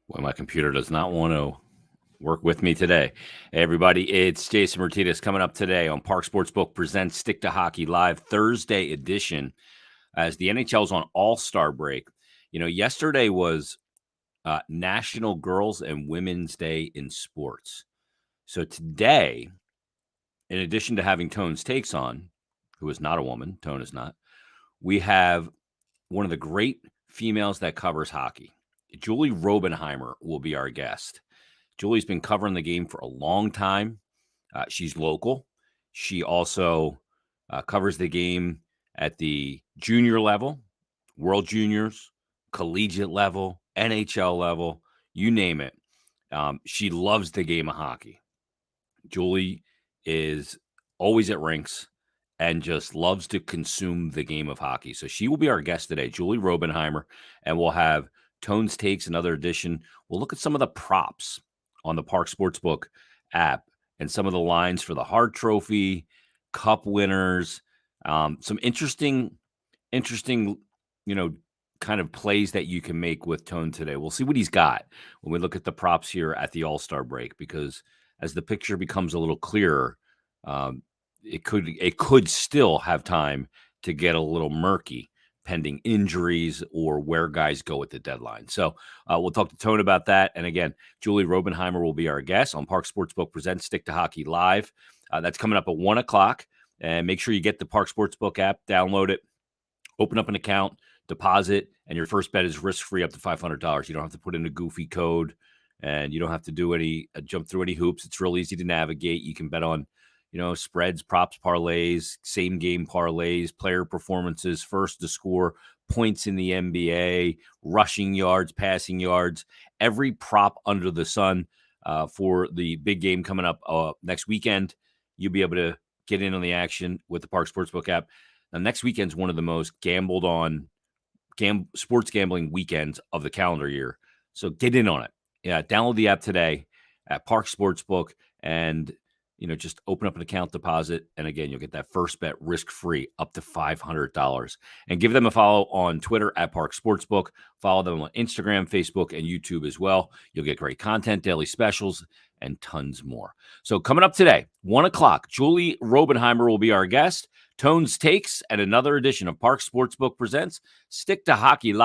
Well, my computer does not want to work with me today. Hey, everybody, it's Jason Martinez coming up today on Parx Sportsbook presents Stick to Hockey Live Thursday edition as the NHL's on All-Star break. You know, yesterday was National Girls and Women's Day in Sports. So today, in addition to having Tone's Takes on, who is not a woman, Tone is not, we have one of the great females that covers hockey. Julie Robenheimer will be our guest. Julie's been covering the game for a long time. She's local. She also covers the game at the junior level, World Juniors, collegiate level, NHL level, you name it. She loves the game of hockey. Julie is always at rinks and just loves to consume the game of hockey. So she will be our guest today, Julie Robenheimer, and we'll have Tone's Takes, another edition. We'll look at some of the props on the Parx Sportsbook app and some of the lines for the Hart Trophy, Cup winners, some interesting, kind of plays that you can make with Tone today. We'll see what he's got when we look at the props here at the All-Star break, because as the picture becomes a little clearer, it could still have time to get a little murky pending injuries or where guys go at the deadline. So we'll talk to Tone about that. And again, Julie Robenheimer will be our guest on Parx Sportsbook presents Stick to Hockey Live. That's coming up at 1 o'clock. And make sure you get the Parx Sportsbook app, download it, open up an account, deposit, and your first bet is risk-free up to $500. You don't have to put in a goofy code, and you don't have to do any jump through any hoops. It's real easy to navigate. You can bet on spreads, props, parlays, same game parlays, player performances, first to score, points in the NBA, rushing yards, passing yards, every prop under the sun for the big game coming up next weekend. You'll be able to get in on the action with the Parx Sportsbook app. Now, next weekend's one of the most gambled on sports gambling weekends of the calendar year. So get in on it. Yeah, download the app today at Parx Sportsbook and just open up an account, deposit, and again, you'll get that first bet risk-free up to $500. And give them a follow on Twitter at Parx Sportsbook. Follow them on Instagram, Facebook, and YouTube as well. You'll get great content, daily specials, and tons more. So coming up today, 1 o'clock, Julie Robenheimer will be our guest. Tone's Takes and another edition of Parx Sportsbook presents Stick to Hockey Live.